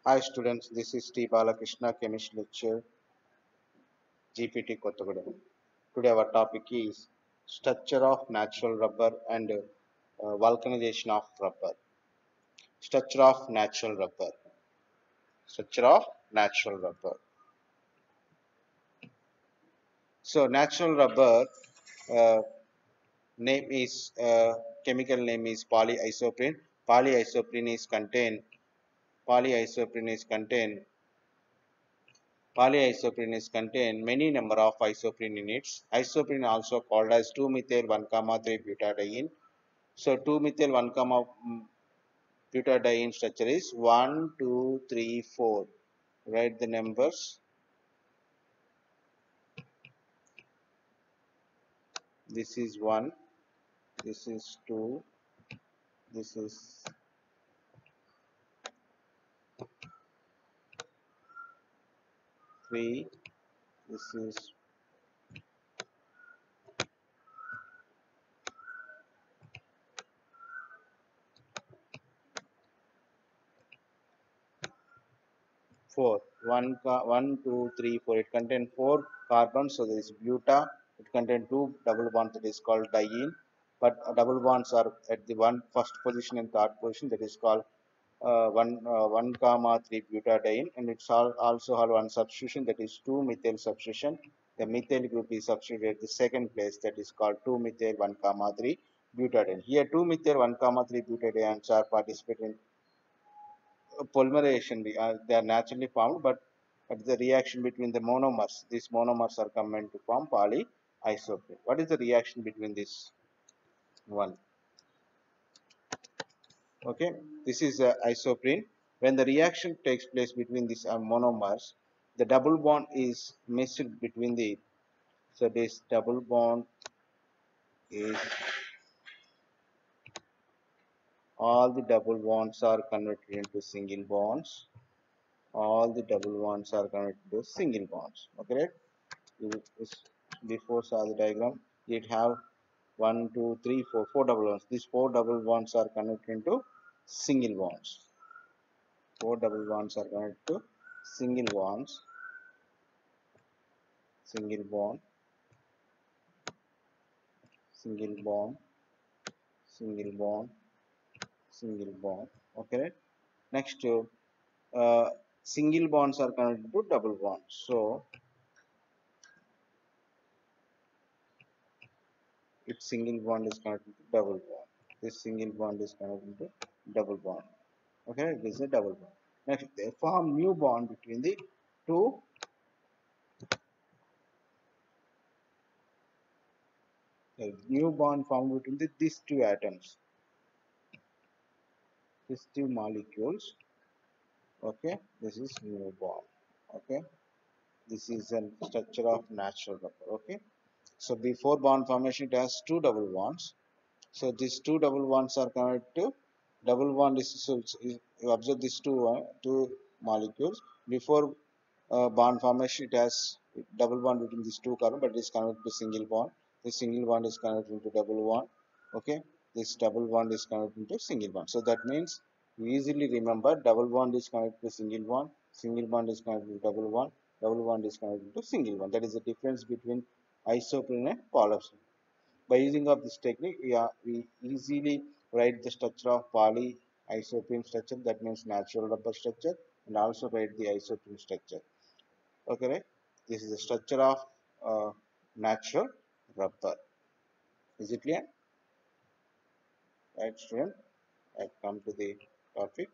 Hi students, this is T. Balakrishna, Chemistry Lecture, GPT Kottagudem. Today our topic is structure of natural rubber and vulcanization of rubber. Structure of natural rubber. Structure of natural rubber. So natural rubber uh, name is chemical name is polyisoprene. Polyisoprene is contain. Polyisoprene is contain Polyisoprenes contain many number of isoprene units. Isoprene also called as 2-methyl 1,3 butadiene. So 2-methyl 1, butadiene structure is 1, 2, 3, 4. Write the numbers. This is 1. This is 2. This is 3. This is 4. 1, 2, 3, 4. It contains 4 carbons. So there is buta. It contains 2 double bonds. That is called diene. But double bonds are at the first position and third position. That is called 1, 3 butadiene. And it's also have one substitution. That is 2-methyl substitution. The methyl group is substituted at the second place. That is called 2-methyl 1, 3 butadiene. Here 2-methyl 1, 3 butadienes are participating polymerization. They are naturally formed, but the reaction between the monomers, these monomers are combined to form polyisoprene. What is the reaction between this one? Okay, this is isoprene. When the reaction takes place between these monomers, the double bond is missed between the, so this double bond is, all the double bonds are converted into single bonds. All the double bonds are converted to single bonds. Okay, right? Before saw the diagram, it have 1, 2, 3, 4, 4 double bonds. These 4 double bonds are converted into single bonds. 4 double bonds are converted to single bonds. Single bond, single bond, single bond, single bond. Okay, right? Next, single bonds are converted to double bonds. So its single bond is connected to double bond. This single bond is connected to double bond. Okay, this is a double bond. Next, they form new bond between the two. A new bond formed between these two atoms, these two molecules. Okay, this is new bond. Okay, this is a structure of natural rubber. Okay, so before bond formation, it has 2 double bonds. So these 2 double bonds are connected to double bond. You observe these two molecules before bond formation. It has double bond between these two carbon, but it is connected to single bond. This single bond is connected to double bond. Okay, this double bond is connected to single bond. So that means you easily remember double bond is connected to single bond is connected to double bond is connected to single bond. That is the difference between isoprene and polyisoprene. By using of this technique, we easily write the structure of polyisoprene structure, that means natural rubber structure, and also write the isoprene structure. Okay, right? This is the structure of natural rubber. Is it clear? Right, student? I come to the topic.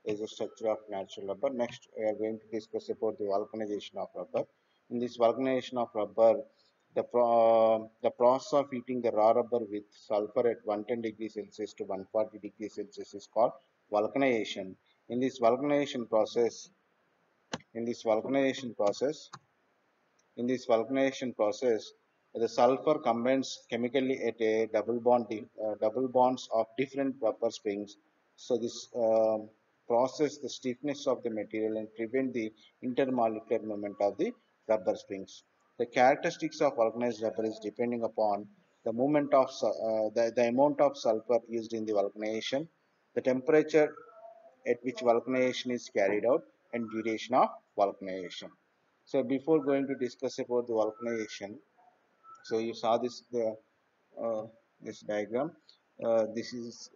Is the structure of natural rubber. Next, we are going to discuss about the vulcanization of rubber. In this vulcanization of rubber, the process of heating the raw rubber with sulfur at 110 degrees Celsius to 140 degrees Celsius is called vulcanization. In this vulcanization process, in this vulcanization process, in this vulcanization process, the sulfur combines chemically at a double bonds of different rubber springs. So this process the stiffness of the material and prevent the intermolecular movement of the rubber springs. The characteristics of vulcanized rubber is depending upon the movement of the amount of sulfur used in the vulcanization, the temperature at which vulcanization is carried out and duration of vulcanization. So before going to discuss about the vulcanization, so you saw uh, this diagram. This is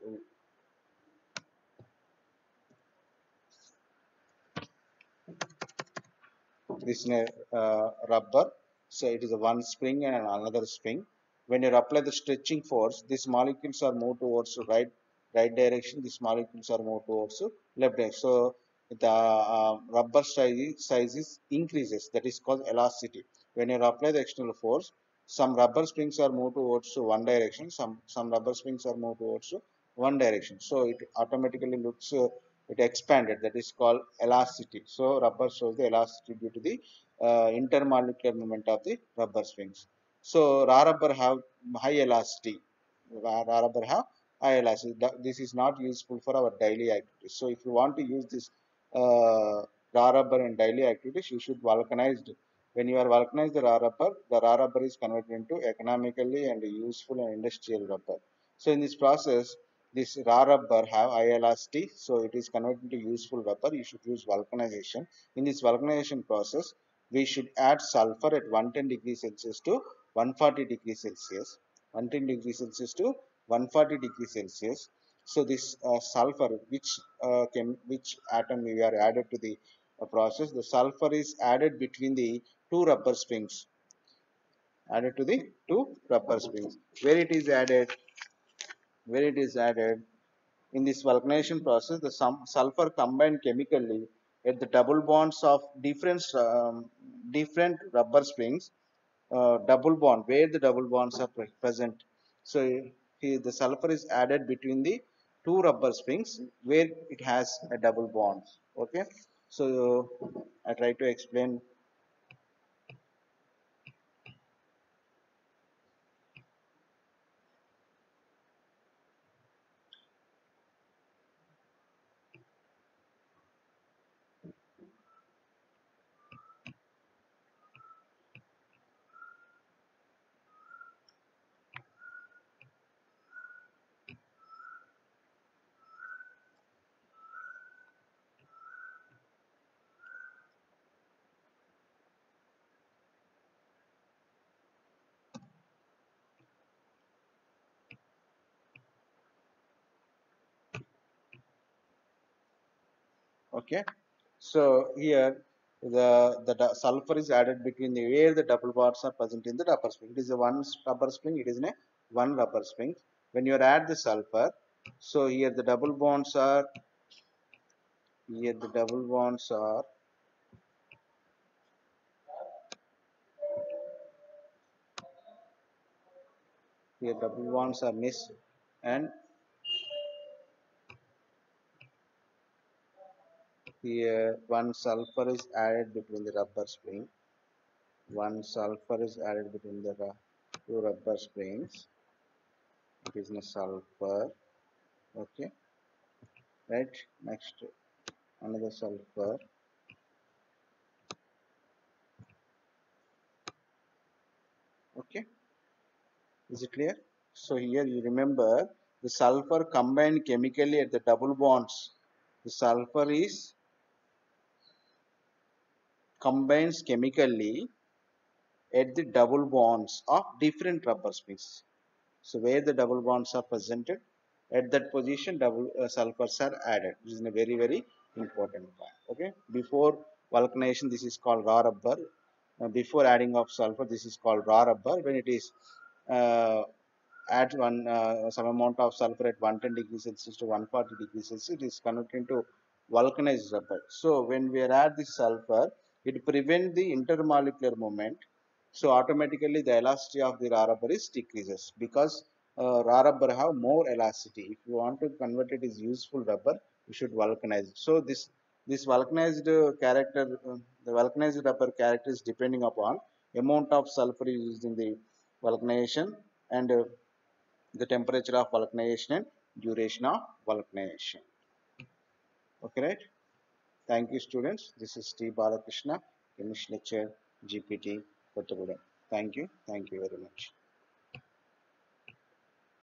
this is a rubber. So it is a one spring and another spring. When you apply the stretching force, these molecules are moved towards the right direction. These molecules are moved towards the left direction. So the rubber size is increases. That is called elasticity. When you apply the external force, some rubber springs are moved towards one direction. Some rubber springs are moved towards one direction. So it automatically looks it expanded. That is called elasticity. So rubber shows the elasticity due to the intermolecular movement of the rubber springs. So raw rubber have high elasticity. Raw rubber have high elasticity. This is not useful for our daily activities. So if you want to use this raw rubber in daily activities, you should vulcanize it. When you are vulcanize the raw rubber is converted into economically and useful and industrial rubber. So in this process, this raw rubber have high elasticity, so it is converted into useful rubber. You should use vulcanization. In this vulcanization process, we should add sulfur at 110 degrees Celsius to 140 degrees Celsius. 110 degrees Celsius to 140 degrees Celsius. So this sulfur, which atom we are added to the process, the sulfur is added between the two rubber springs. Added to the two rubber springs. Where it is added in this vulcanization process, the sulfur combined chemically at the double bonds of different rubber springs, double bond where the double bonds are present. So here the sulfur is added between the two rubber springs where it has a double bond. Okay, so I try to explain. Okay, so here the sulfur is added between the where the double bonds are present in the rubber spring. It is a one rubber spring. It is in a one rubber spring. When you add the sulfur, so here the double bonds are here the double bonds are here double bonds are missed, and here one sulfur is added between the rubber spring. One sulfur is added between the two rubber springs. It is in a sulfur. Okay, right. Next, another sulfur. Okay, is it clear? So here you remember the sulfur combined chemically at the double bonds. The sulfur is combines chemically at the double bonds of different rubber springs. So where the double bonds are presented, at that position double sulfurs are added. This is a very important point. Okay. Before vulcanization, this is called raw rubber. Before adding of sulfur, this is called raw rubber. When it is uh, add some amount of sulfur at 110 degrees Celsius to 140 degrees Celsius, it is converted into vulcanized rubber. So when we add this sulfur, it prevents the intermolecular movement. So automatically the elasticity of the raw rubber is decreases because raw rubber have more elasticity. If you want to convert it as useful rubber, you should vulcanize it. So this vulcanized the vulcanized rubber character is depending upon amount of sulfur used in the vulcanization and the temperature of vulcanization and duration of vulcanization. Okay, right? Thank you, students. This is T. Balakrishna, English lecture, GPT, Kottagudem. Thank you. Thank you very much.